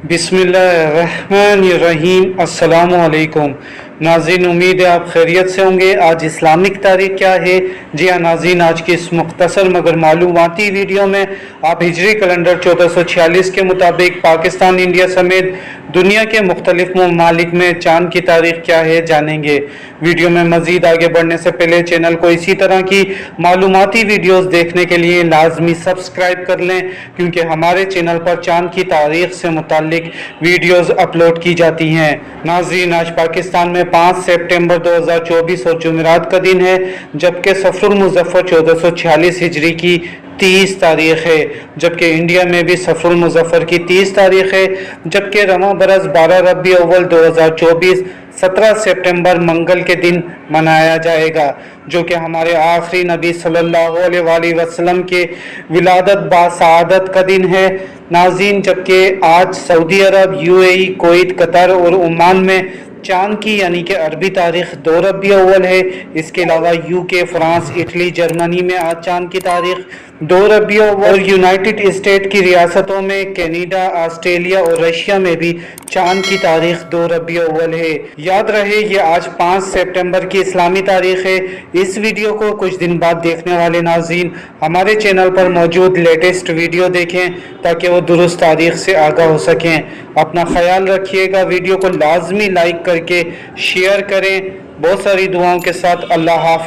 बिस्मिल्लाहिर्रहमानिर्रहीम। अस्सलामुअलैकुम नाज़रीन, उम्मीद है आप खैरियत से होंगे। आज इस्लामिक तारीख क्या है? जी हाँ नाज़रीन, आज की इस मुख्तसर मगर मालूमाती वीडियो में आप हिजरी कैलेंडर 1446 के मुताबिक पाकिस्तान, इंडिया समेत दुनिया के मुख्तलिफ ममालिक में चाँद की तारीख क्या है जानेंगे। वीडियो में मज़ीद आगे बढ़ने से पहले चैनल को इसी तरह की मालूमाती वीडियोज़ देखने के लिए लाजमी सब्सक्राइब कर लें, क्योंकि हमारे चैनल पर चाँद की तारीख से मुताल्लिक वीडियोज़ अपलोड की जाती हैं। नाज़रीन, आज पाकिस्तान में 5 सितंबर 2024 और जुमेरात का दिन है, जबकि सफ़रुल मुज़फ़्फ़र 1446 हिजरी की 30 तारीख है, जबकि इंडिया में भी सफ़रुल मुज़फ़्फ़र की 30 तारीख है, जबकि रवां बरस 12 रबी अव्वल 2024 17 सितंबर मंगल के दिन मनाया जाएगा, जो कि हमारे आखिरी नबी सल्लल्लाहु अलैहि वसल्लम के विलादत बासआदत का दिन है। नाज़रीन, जबकि आज सऊदी अरब, यूएई, कुवैत, कतर और ओमान में चाँद की यानी कि अरबी तारीख 2 रबी अव्वल है। इसके अलावा यूके, फ्रांस, इटली, जर्मनी में आज चाँद की तारीख 2 रबी अव्वल और यूनाइटेड स्टेट की रियासतों में कनाडा, ऑस्ट्रेलिया और रशिया में भी चाँद की तारीख 2 रबी अव्वल है। याद रहे, ये आज 5 सितंबर की इस्लामी तारीख है। इस वीडियो को कुछ दिन बाद देखने वाले नाज़रीन हमारे चैनल पर मौजूद लेटेस्ट वीडियो देखें, ताकि वो दुरुस्त तारीख से आगाह हो सकें। अपना ख्याल रखिएगा। वीडियो को लाजमी लाइक करके शेयर करें। बहुत सारी दुआओं के साथ अल्लाह हाफ़िज़।